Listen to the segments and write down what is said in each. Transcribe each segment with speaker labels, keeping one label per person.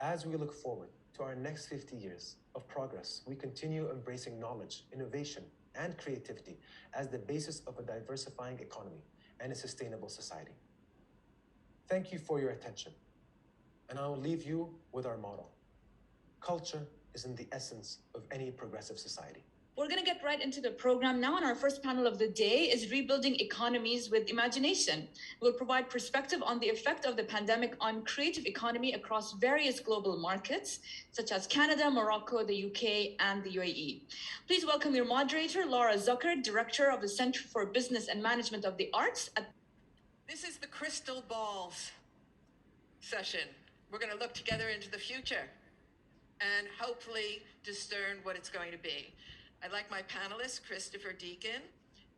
Speaker 1: As we look forward to our next 50 years of progress, we continue embracing knowledge, innovation, and creativity as the basis of a diversifying economy and a sustainable society. Thank you for your attention, and I will leave you with our motto. Culture is in the essence of any progressive society.
Speaker 2: We're going to get right into the program now, and our first panel of the day is Rebuilding Economies with Imagination. We'll provide perspective on the effect of the pandemic on creative economy across various global markets, such as Canada, Morocco, the UK, and the UAE. Please welcome your moderator, Laura Zucker, Director of the Center for Business and Management of the Arts.
Speaker 3: This is the Crystal Balls session. We're going to look together into the future and hopefully discern what it's going to be. I'd like my panelists, Christopher Deacon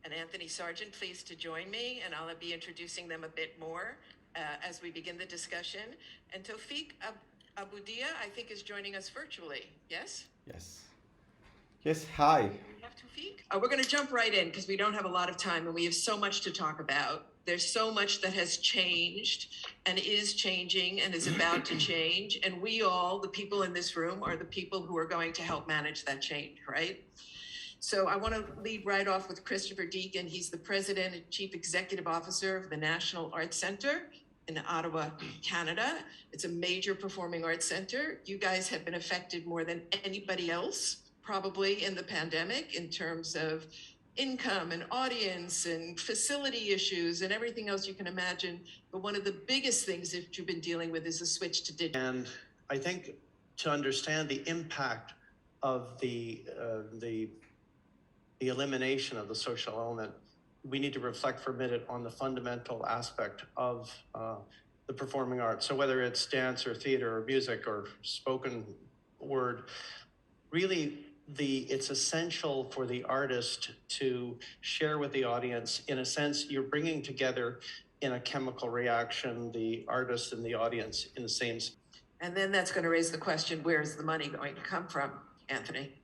Speaker 3: and Anthony Sargent, please to join me, and I'll be introducing them a bit more as we begin the discussion. And Tawfiq Aboudia, I think, is joining us virtually. Yes?
Speaker 4: Yes. Yes, hi.
Speaker 3: Do we have Tawfiq? We're going to jump right in because we don't have a lot of time and we have so much to talk about. There's so much that has changed and is changing and is about to change. And we all, the people in this room, are the people who are going to help manage that change, right? So I want to lead right off with Christopher Deacon. He's the President and Chief Executive Officer of the National Arts Center in Ottawa, Canada. It's a major performing arts center. You guys have been affected more than anybody else, probably, in the pandemic in terms of income and audience and facility issues and everything else you can imagine. But one of the biggest things that you've been dealing with is the switch to digital.
Speaker 5: And I think to understand the impact of the elimination of the social element, we need to reflect for a minute on the fundamental aspect of the performing arts. So whether it's dance or theater or music or spoken word, really it's essential for the artist to share with the audience. In a sense, you're bringing together in a chemical reaction the artist and the audience in the same.
Speaker 3: And then that's going to raise the question, where's the money going to come from? Anthony.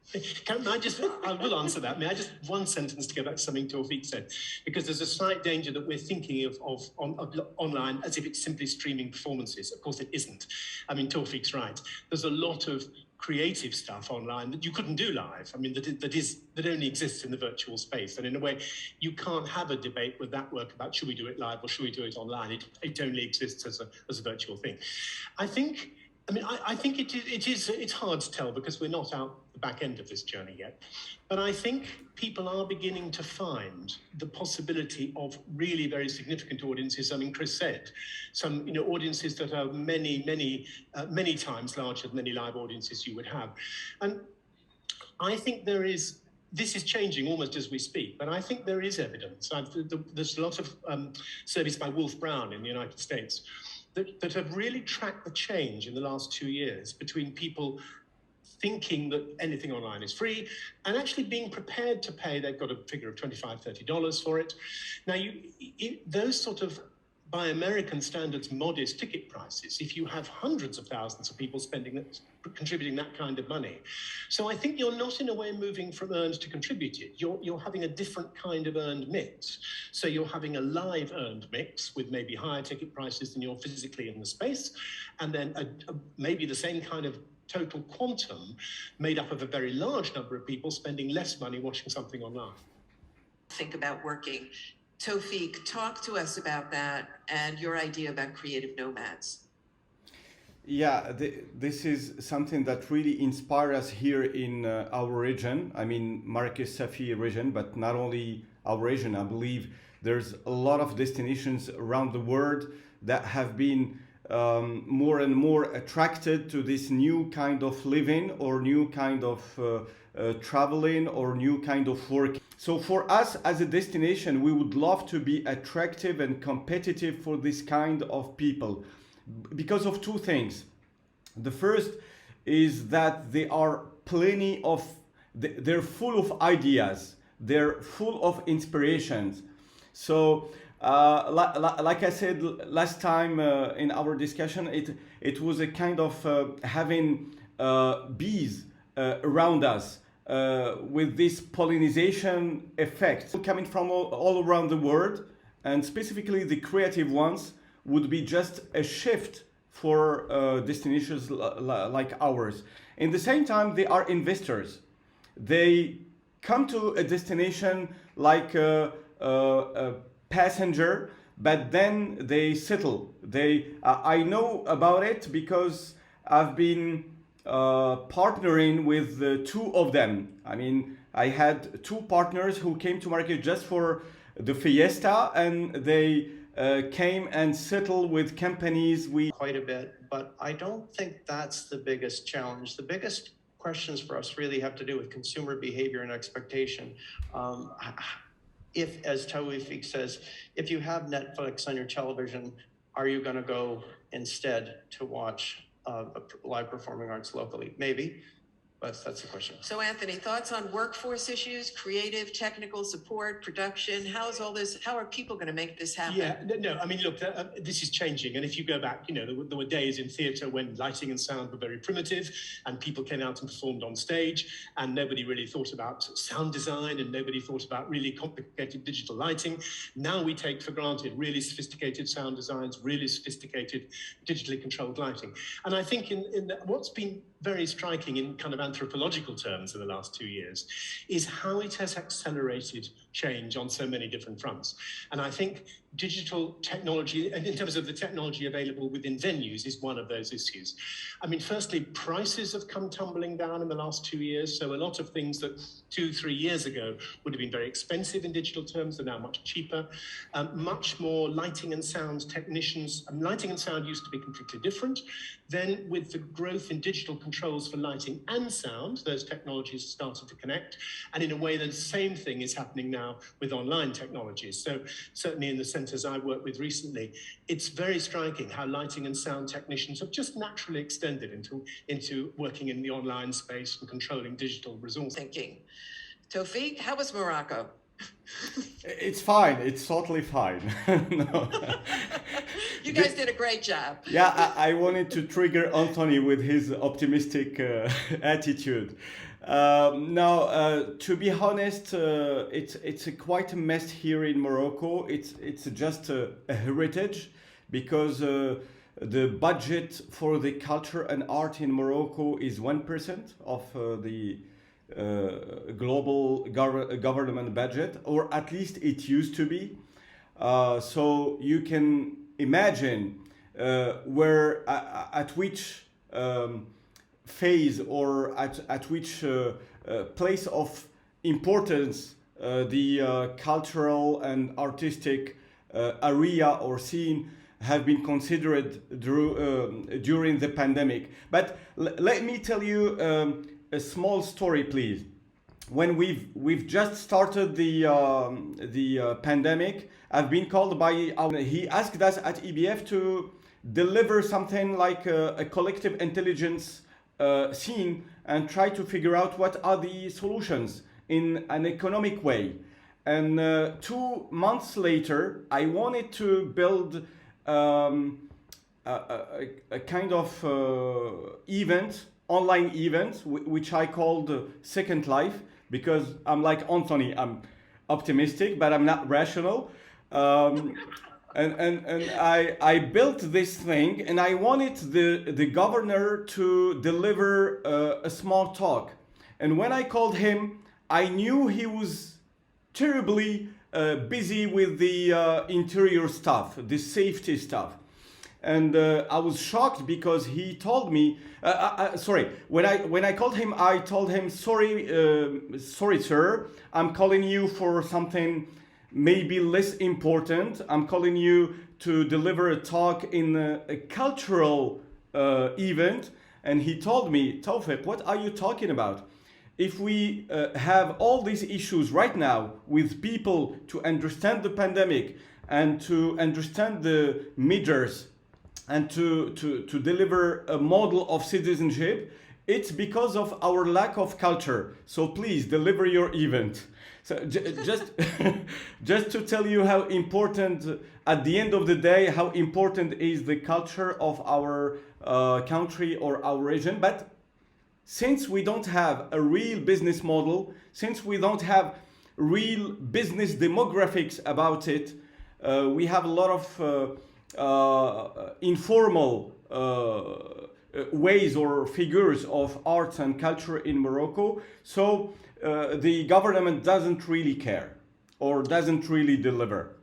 Speaker 6: I will answer that. May I just one sentence to go back to something Tawfiq said, because there's a slight danger that we're thinking of online as if it's simply streaming performances. Of course it isn't. I mean, Tawfiq's right. There's a lot of creative stuff online that you couldn't do live. I mean, that only exists in the virtual space. And in a way, you can't have a debate with that work about should we do it live or should we do it online. It only exists as a virtual thing. I think it's hard to tell because we're not out the back end of this journey yet. But I think people are beginning to find the possibility of really very significant audiences. I mean, Chris said, some audiences that are many times larger than any live audiences you would have. And I think this is changing almost as we speak, but I think there is evidence. There's a lot of surveys by Wolf Brown in the United States that have really tracked the change in the last 2 years between people thinking that anything online is free and actually being prepared to pay. They've got a figure of $25, $30 for it. Now, those sort of, by American standards, modest ticket prices, if you have hundreds of thousands of people contributing that kind of money. So I think you're not in a way moving from earned to contributed. You're having a different kind of earned mix. So you're having a live earned mix with maybe higher ticket prices than you're physically in the space, and then maybe the same kind of total quantum made up of a very large number of people spending less money watching something online.
Speaker 3: Think about working. Tawfiq, talk to us about that and your idea about creative nomads.
Speaker 4: Yeah, this is something that really inspires us here in our region. I mean, Marrakech Safi region, but not only our region. I believe there's a lot of destinations around the world that have been more and more attracted to this new kind of living or new kind of traveling or new kind of work. So for us as a destination, we would love to be attractive and competitive for this kind of people because of two things. The first is that they're full of ideas, they're full of inspirations. So like I said last time in our discussion, it was a kind of having bees around us with this pollination effect coming from all around the world, and specifically the creative ones would be just a shift for destinations like ours. In the same time, they are investors. They come to a destination like a passenger, but then they settle. I know about it because I've been partnering with two of them. I mean, I had two partners who came to market just for the fiesta, and they came and settled with companies.
Speaker 5: Quite a bit, but I don't think that's the biggest challenge. The biggest questions for us really have to do with consumer behavior and expectation. If, as Tawfiq says, if you have Netflix on your television, are you going to go instead to watch live performing arts locally? Maybe, but that's the question.
Speaker 3: So Anthony, thoughts on workforce issues, creative, technical support, production? How is all this, how are people going to make this happen?
Speaker 6: Yeah, no, I mean, look, this is changing. And if you go back, you know, there were days in theatre when lighting and sound were very primitive and people came out and performed on stage and nobody really thought about sound design and nobody thought about really complicated digital lighting. Now we take for granted really sophisticated sound designs, really sophisticated digitally controlled lighting. And I think what's been very striking in kind of anthropological terms in the last 2 years is how it has accelerated change on so many different fronts. And I think digital technology, and in terms of the technology available within venues, is one of those issues. I mean, firstly, prices have come tumbling down in the last 2 years. So a lot of things that 2-3 years ago would have been very expensive in digital terms are now much cheaper. Much more lighting and sound technicians. Lighting and sound used to be completely different. Then with the growth in digital controls for lighting and sound, those technologies started to connect. And in a way, the same thing is happening now with online technologies. So certainly in the centres I've worked with recently, it's very striking how lighting and sound technicians have just naturally extended into working in the online space and controlling digital resources.
Speaker 3: Thinking. Tawfiq, how was Morocco?
Speaker 4: It's fine. It's totally fine. No.
Speaker 3: You guys did a great job.
Speaker 4: Yeah, I wanted to trigger Anthony with his optimistic attitude. To be honest, it's quite a mess here in Morocco. It's just a heritage because the budget for the culture and art in Morocco is 1% of the global government budget, or at least it used to be. So you can imagine at which phase or at which place of importance the cultural and artistic area or scene have been considered during the pandemic. But let me tell you a small story, please. When we've just started the pandemic, I've been called by he asked us at EBF to deliver something like a collective intelligence scene and try to figure out what are the solutions in an economic way. And 2 months later, I wanted to build a kind of online event, which I called Second Life, because I'm like Anthony, I'm optimistic, but I'm not rational. And I built this thing, and I wanted the governor to deliver a small talk. And when I called him, I knew he was terribly busy with the interior stuff, the safety stuff. And I was shocked because he told me, when I called him, I told him, sorry, sir, I'm calling you for something maybe less important. I'm calling you to deliver a talk in a cultural event. And he told me, Tawfiq, what are you talking about? If we have all these issues right now with people to understand the pandemic and to understand the measures and to deliver a model of citizenship, it's because of our lack of culture. So please deliver your event. So just to tell you how important, at the end of the day, how important is the culture of our country or our region. But since we don't have a real business model, since we don't have real business demographics about it, we have a lot of informal ways or figures of arts and culture in Morocco. So the government doesn't really care or doesn't really deliver.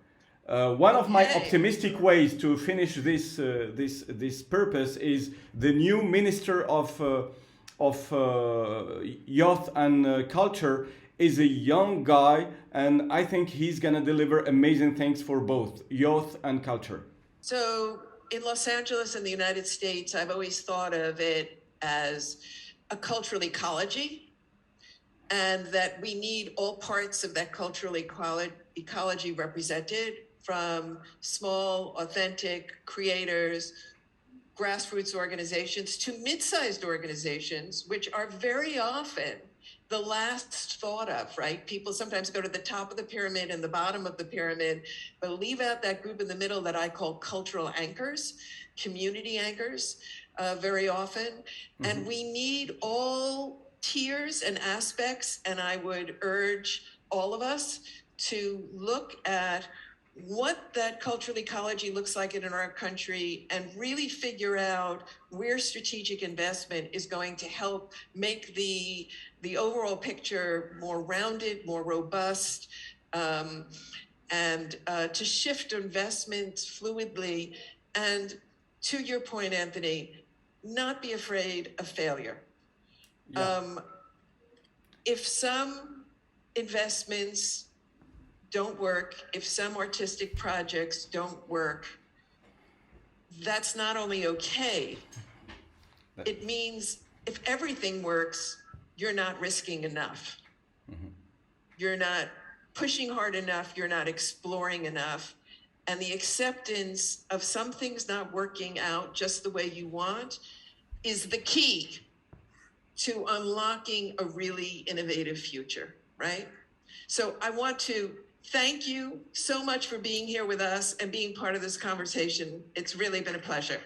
Speaker 4: One of my optimistic ways to finish this purpose is the new Minister of Youth and Culture is a young guy, and I think he's gonna deliver amazing things for both youth and culture.
Speaker 3: So in Los Angeles in the United States, I've always thought of it as a cultural ecology, and that we need all parts of that cultural ecology represented, from small, authentic creators, grassroots organizations, to mid-sized organizations, which are very often the last thought of, right? People sometimes go to the top of the pyramid and the bottom of the pyramid, but leave out that group in the middle that I call cultural anchors, community anchors, very often. Mm-hmm. And we need all tiers and aspects, and I would urge all of us to look at what that cultural ecology looks like in our country and really figure out where strategic investment is going to help make the overall picture more rounded, more robust, and to shift investments fluidly. And to your point, Anthony, not be afraid of failure. Yeah. If some investments don't work, if some artistic projects don't work, that's not only okay, it means if everything works, you're not risking enough. Mm-hmm. You're not pushing hard enough, you're not exploring enough. And the acceptance of some things not working out just the way you want is the key to unlocking a really innovative future, right? So I want to thank you so much for being here with us and being part of this conversation. It's really been a pleasure.